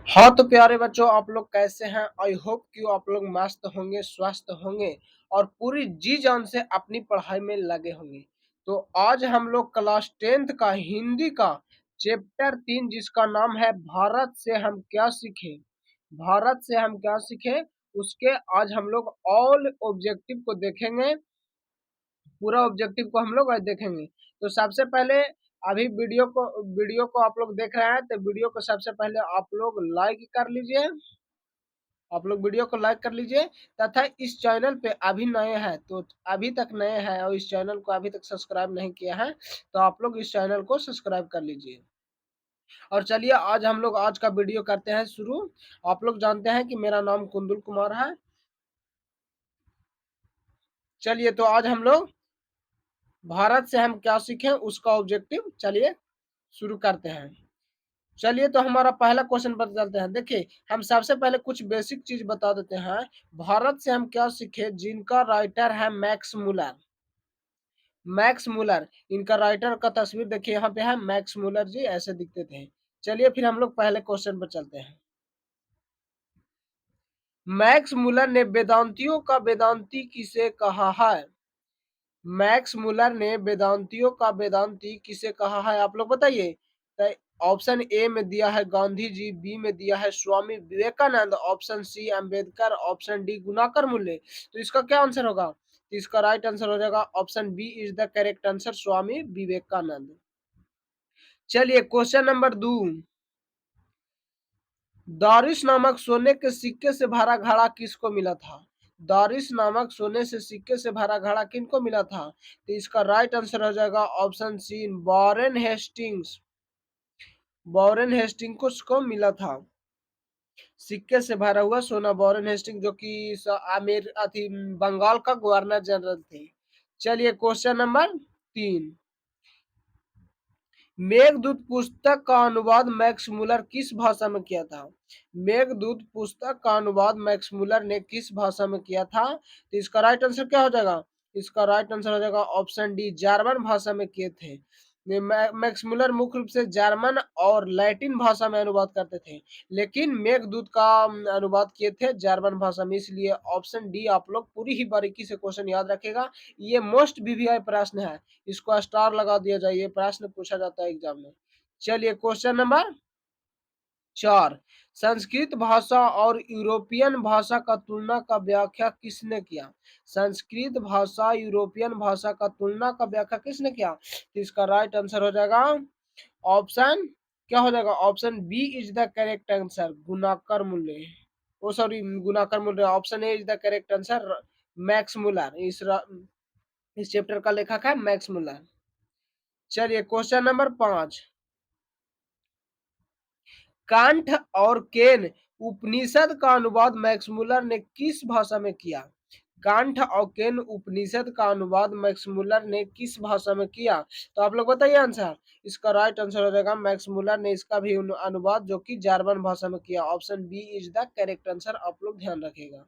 हाँ, तो प्यारे बच्चों आप लोग कैसे हैं? आई होप कि आप लोग मस्त होंगे, स्वस्थ होंगे और पूरी जी-जान से अपनी पढ़ाई में लगे होंगे। तो आज हम लोग क्लास 10th का हिंदी का चैप्टर 3 जिसका नाम है भारत से हम क्या सीखे? भारत से हम क्या सीखे? उसके आज हम लोग ऑल ऑब्जेक्टिव को देखेंगे। पूरा ऑब्जेक्टिव को हम लोग आज देखेंगे। तो सबसे पहले अभी वीडियो को आप लोग देख रहे हैं तो वीडियो को सबसे पहले आप लोग लाइक कर लीजिए। आप लोग वीडियो को लाइक कर लीजिए तथा इस चैनल पे अभी नए हैं तो अभी तक नए हैं और इस चैनल को अभी तक सब्सक्राइब नहीं किया है तो आप लोग इस चैनल को सब्सक्राइब कर लीजिए। और चलिए आज हम लोग आज का वीडियो करते हैं शुरू। आप लोग जानते हैं कि मेरा नाम कुंदुल कुमार है। चलिए तो आज हम लोग भारत से हम क्या सीखें उसका ऑब्जेक्टिव चलिए शुरू करते हैं। चलिए तो हमारा पहला क्वेश्चन पर चलते हैं। देखिए हम सबसे पहले कुछ बेसिक चीज बता देते हैं। भारत से हम क्या सीखे जिनका राइटर है मैक्स मुलर। मैक्स मुलर इनका राइटर का तस्वीर देखिए यहाँ पे है, मैक्स मुलर जी ऐसे दिखते थे। चलिए फिर हम लोग पहले क्वेश्चन पर चलते हैं। मैक्स मुलर ने वेदांतियों का वेदांती किसे कहा है? मैक्स मुलर ने वेदांतियों का वेदांती किसे कहा है आप लोग बताइए। तो ऑप्शन ए में दिया है गांधी जी, बी में दिया है Swami Vivekananda, option C Ambedkar, option D Gunakar Mule. तो इसका क्या आंसर होगा? तो इसका राइट आंसर हो जाएगा option B is the correct answer, Swami Vivekananda. चलिए क्वेश्चन नंबर 2। दारिश नामक सोने के सिक्के से भरा घड़ा किसको मिला था? दारिश नामक सोने से सिक्के से भरा घड़ा किनको मिला था? तो इसका राइट आंसर हो जाएगा option C Warren Hastings. Warren Hastings को मिला था सिक्के से भरा हुआ सोना। वॉरेन हेस्टिंग जो कि आमिर अथी बंगाल का गवर्नर जनरल थे। चलिए क्वेश्चन नंबर 3। मेघदूत पुस्तक का अनुवाद मैक्स मुलर किस भाषा में किया था? मेघदूत पुस्तक का अनुवाद मैक्स मुलर ने किस भाषा में किया था? तो इसका राइट आंसर क्या हो जाएगा? इसका राइट आंसर हो जाएगा ऑप्शन डी जर्मन भाषा में किए थे। मैक्स मुलर मुख्य रूप से जर्मन और लैटिन भाषा में अनुवाद करते थे, लेकिन मेघदूत का अनुवाद किए थे जर्मन भाषा में। इसलिए ऑप्शन डी आप लोग पूरी ही बारीकी से क्वेश्चन याद रखेगा। ये मोस्ट वीवीआई प्रश्न है, इसको स्टार लगा दिया जाए, ये प्रश्न पूछा जाता है एग्जाम में। चलिए क्वेश्चन नंबर 4। संस्कृत भाषा और यूरोपियन भाषा का तुलना का व्याख्या किसने किया? संस्कृत भाषा यूरोपियन भाषा का तुलना का व्याख्या किसने किया? तो इसका राइट आंसर हो जाएगा ऑप्शन क्या हो जाएगा? Option B is the correct answer, Gunakar Mulay. Oh sorry, Gunakar Mulay. Option A is the correct answer, Max Muller. इस चैप्टर का लेखक है मैक्स मुलर। चलिए क्वेश्चन नंबर 5। कांट और केन उपनिषद का अनुवाद मैक्स मुलर ने किस भाषा में किया? कांट और केन उपनिषद का अनुवाद मैक्स मुलर ने किस भाषा में किया? तो आप लोग बताइए आंसर। इसका राइट आंसर हो जाएगा मैक्स मुलर ने इसका भी अनुवाद जो कि जर्मन भाषा में किया। Option B is the correct answer, आप लोग ध्यान रखिएगा।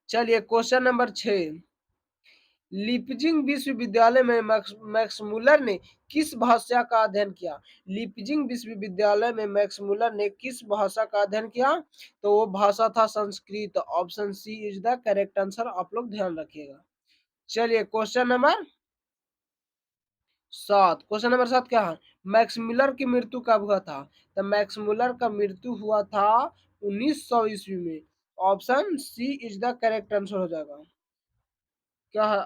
चलिए क्वेश्चन नंबर 6। लिपजिंग विश्वविद्यालय में मैक्स मुलर ने किस भाषा का अध्ययन किया? लिपजिंग विश्वविद्यालय में मैक्स मुलर ने किस भाषा का अध्ययन किया? तो वो भाषा था Sanskrit. Option C is the correct answer, आप लोग ध्यान रखिएगा। चलिए क्वेश्चन नंबर 7। क्वेश्चन नंबर 7 क्या है? मैक्स मुलर की मृत्यु कब हुआ था? तो मैक्स मुलर का मृत्यु हुआ था 1900 ईस्वी में। Option C is the correct answer हो जाएगा। क्या है?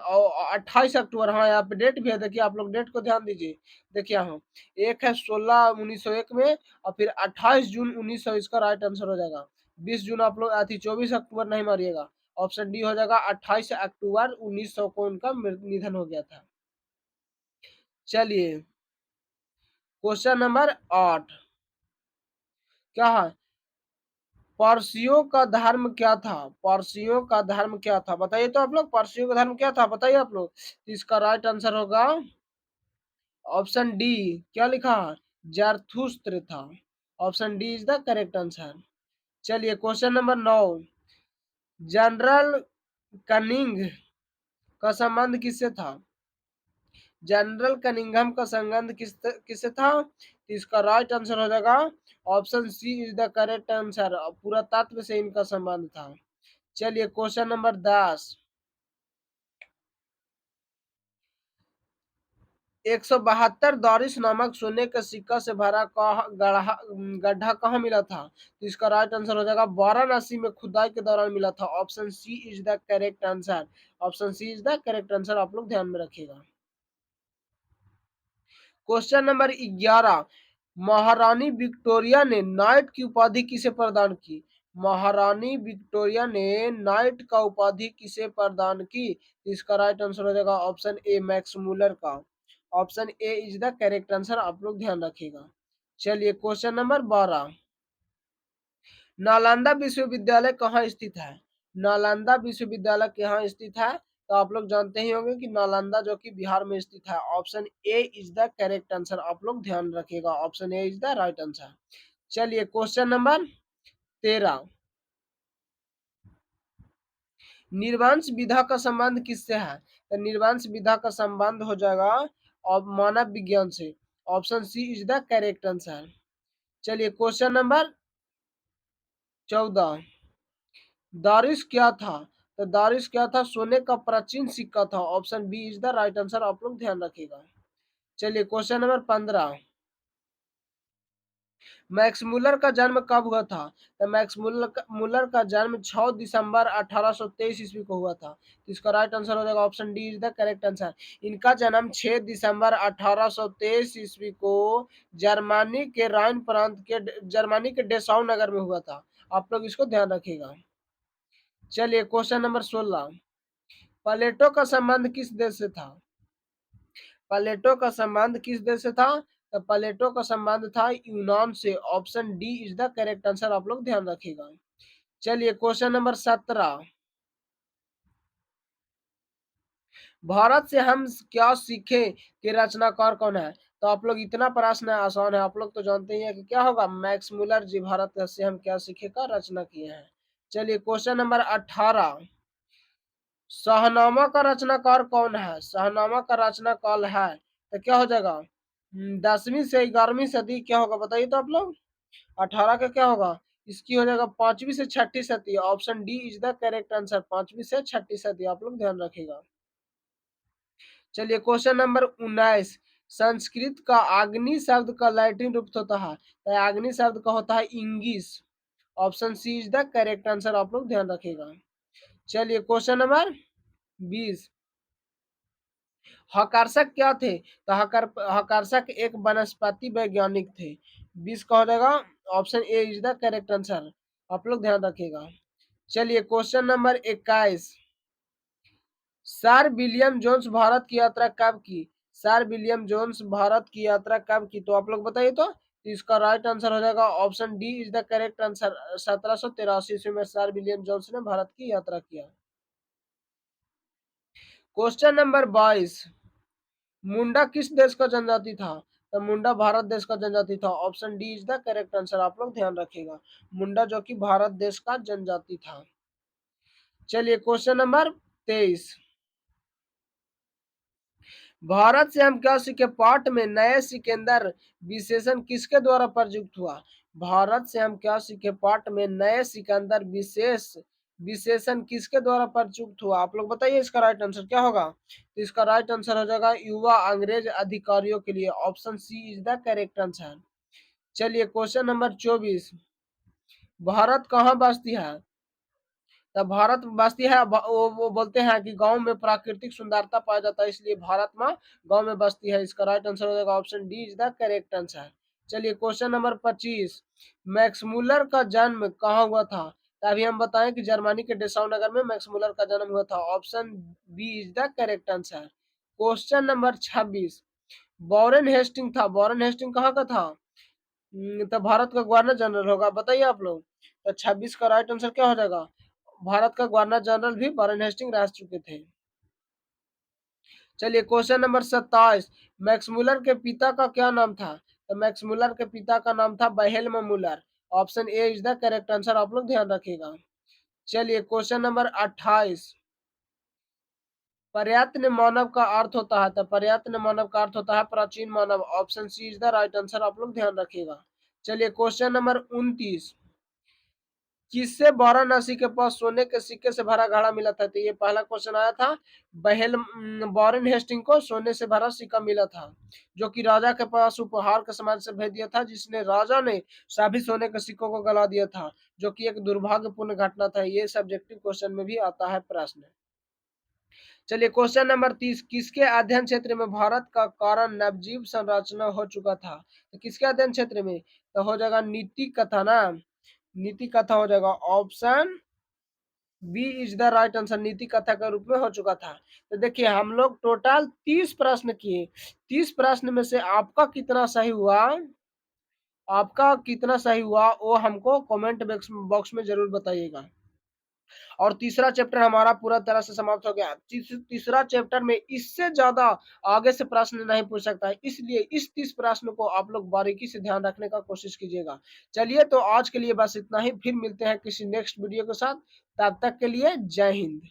28 अक्टूबर। हाँ यहाँ पे डेट भी है, देखिए आप लोग डेट को ध्यान दीजिए। देखिए यहाँ एक है 16 1901 में और फिर 28 जून 1900 इसका राइट आंसर हो जाएगा। 20 जून आप लोग आती 24 अक्टूबर नहीं मारिएगा। ऑप्शन डी हो जाएगा 28 अक्टूबर 1900 को उनका निधन हो गया था। चलिए क्वेश्चन नंबर 8 क्या है? पारसियों का धर्म क्या था? पारसियों का धर्म क्या था बताइए तो आप लोग। पारसियों का धर्म क्या था बताइए आप लोग। तो इसका राइट आंसर होगा ऑप्शन डी। क्या लिखा है? जरथुस्त्र था। Option D is the correct answer. चलिए क्वेश्चन नंबर 9। जनरल कनिंग का संबंध किससे था? जनरल कनिंघम का संबंध किससे था? तो इसका राइट आंसर हो जाएगा option C is the correct answer, पुरातत्व से इनका संबंध था। चलिए क्वेश्चन नंबर 10। 172 दारिश नामक सोने के सिक्का से भरा गड्ढा कहाँ मिला था? तो इसका राइट आंसर हो जाएगा वाराणसी में खुदाई के दौरान मिला था। Option C is the correct answer. Option C is the correct answer, आप लोग ध्यान में रखिएगा। Question number 11। महारानी विक्टोरिया ने नाइट की उपाधि किसे प्रदान की? महारानी विक्टोरिया ने नाइट का उपाधि किसे प्रदान की? इसका राइट आंसर हो जाएगा ऑप्शन ए मैक्स मूलर का। Option A is the correct answer, आप लोग ध्यान रखिएगा। चलिए क्वेश्चन नंबर 12। नालंदा विश्वविद्यालय कहाँ स्थित है? नालंदा विश्वविद्यालय कहाँ स्थित है? तो आप लोग जानते ही होंगे कि नालंदा जो कि बिहार में स्थित है। Option A is the correct answer, आप लोग ध्यान रखिएगा। Option A is the right answer. चलिए क्वेश्चन नंबर 13। निर्वांश विधा का संबंध किससे है? तो निर्वांश विधा का संबंध हो जाएगा और मानव विज्ञान से। Option C is the correct answer. चलिए क्वेश्चन नंबर 14। दारिश क्या था? तो दारिश क्या था? सोने का प्राचीन सिक्का था। Option B is the right answer, आप लोग ध्यान रखिएगा। चलिए क्वेश्चन नंबर 15। मैक्स मुलर का जन्म कब हुआ था? तो मैक्स मुलर का जन्म 6 दिसंबर 1823 ईस्वी को हुआ था। तो इसका राइट आंसर हो जाएगा option D is the correct answer. इनका जन्म 6 दिसंबर 1823 ईस्वी को जर्मनी के डेसाउ नगर में हुआ था। आप लोग इसको ध्यान रखिएगा। चलिए क्वेश्चन नंबर 16। प्लेटो का संबंध किस देश से था? प्लेटो का संबंध किस देश से था? तो प्लेटो का संबंध था यूनान से। Option D is the correct answer, आप लोग ध्यान रखिएगा। चलिए क्वेश्चन नंबर 17। भारत से हम क्या सीखे कि रचनाकार कौन है? तो आप लोग इतना प्रश्न आसान है, आप लोग तो जानते ही हैं कि क्या होगा, मैक्स मुलर जी भारत से हम क्या सीखे का रचना किए हैं। चलिए क्वेश्चन नंबर 18। शाहनामा का रचनाकार कौन है? शाहनामा का रचनाकार है तो क्या हो जाएगा? 10वीं से 11वीं सदी क्या होगा बताइए तो आप लोग। 18 का क्या होगा? इसकी हो जाएगा 5वीं से 6ठी सदी। Option D is the correct answer, 5वीं से 6ठी सदी, आप लोग ध्यान रखिएगा। चलिए क्वेश्चन नंबर 19। संस्कृत का अग्नि शब्द का लैटिन रूप होता है, तो अग्नि शब्द का होता है इंगिस। Option C is the correct answer, आप लोग ध्यान रखिएगा। चलिए क्वेश्चन नंबर 20। हकर्षक क्या थे? तो हकर्षक एक वनस्पति वैज्ञानिक थे। 20 का हो जाएगा option A is the correct answer, आप लोग ध्यान रखिएगा। चलिए question number 21। Sir William Jones Bharat की यात्रा कब की? सर विलियम जोन्स भारत की यात्रा कब की? तो आप लोग बताइए तो। इसका राइट आंसर हो जाएगा option D is the correct answer. 1783 ईस्वी में सर विलियम जोन्स ने भारत की यात्रा किया। Question number 22। मुंडा किस देश का जनजाति था? तो मुंडा भारत देश का जनजाति था। Option D is the correct answer, आप लोग ध्यान रखिएगा। मुंडा जो कि भारत देश का जनजाति था। चलिए क्वेश्चन नंबर 23। भारत से हम क्या सीखे पाठ में नए सिकंदर विशेषण किसके द्वारा प्रयुक्त हुआ? भारत से हम क्या सीखे पाठ में नए सिकंदर विशेषण किसके द्वारा प्रयुक्त हुआ? आप लोग बताइए इसका राइट आंसर क्या होगा। तो इसका राइट आंसर हो जाएगा युवा अंग्रेज अधिकारियों के लिए। Option C is the correct answer. चलिए क्वेश्चन नंबर 24। भारत कहाँ बसती है? तब भारत बसती है, वो बोलते हैं कि गांव में प्राकृतिक सुंदरता पाया जाता है, इसलिए भारत माँ गांव में बसती है। इसका राइट आंसर हो जाएगा option D is the correct answer. चलिए क्वेश्चन नंबर 25। मैक्स मुलर का जन्म कहाँ हुआ था? तभी हम बताएं कि जर्मनी के डेसाउ नगर में मैक्स मुलर का जन्म हुआ था। Option B is the correct answer. Question number 26। Warren Hasting था, वॉरेन हेस्टिंग कहाँ का था? तो भारत का गवर्नर जनरल होगा, बताइए आप लोग। तो 26 का राइट आंसर क्या हो जाएगा? भारत का गवर्नर जनरल भी वॉरेन हेस्टिंग रह चुके थे। चलिए क्वेश्चन नंबर 27। मैक्स मुलर के पिता का क्या नाम था? तो मैक्स मुलर के पिता का नाम था Wilhelm Muller. Option A is the correct answer, आप लोग ध्यान रखिएगा। चलिए क्वेश्चन नंबर 28। पर्याप्त मानव का अर्थ होता है, तो पर्याप्त मानव का अर्थ होता है प्राचीन मानव। Option C is the right answer, आप लोग ध्यान रखिएगा। चलिए क्वेश्चन नंबर 29, किससे वाराणसी के पास सोने के सिक्के से भरा घड़ा मिला था? तो ये पहला क्वेश्चन आया था। वॉरेन हेस्टिंग को सोने से भरा सिक्का मिला था, जो कि राजा के पास उपहार के समाज से भेज दिया था, जिसने राजा ने सभी सोने के सिक्कों को गला दिया था, जो कि एक दुर्भाग्यपूर्ण घटना था। ये सब्जेक्टिव क्वेश्चन में भी आता है प्रश्न। चलिए क्वेश्चन नंबर 30, किसके अध्ययन क्षेत्र में भारत का कारण नवजीव संरचना हो चुका था? तो किसके अध्ययन क्षेत्र में? तो हो जाएगा नीति कथा ना, नीति कथा हो जाएगा। Option B is the right answer, Niti Katha के रूप में हो चुका था। तो देखिए हम लोग टोटल 30 प्रश्न किए, 30 प्रश्न में से आपका कितना सही हुआ, आपका कितना सही हुआ वो हमको कमेंट बॉक्स में जरूर बताइएगा। और तीसरा चैप्टर हमारा पूरा तरह से समाप्त हो गया। तीसरा चैप्टर में इससे ज्यादा आगे से प्रश्न नहीं पूछ सकता है, इसलिए इस 30 प्रश्न को आप लोग बारीकी से ध्यान रखने का कोशिश कीजिएगा। चलिए तो आज के लिए बस इतना ही, फिर मिलते हैं किसी नेक्स्ट वीडियो के साथ। तब तक के लिए जय हिंद।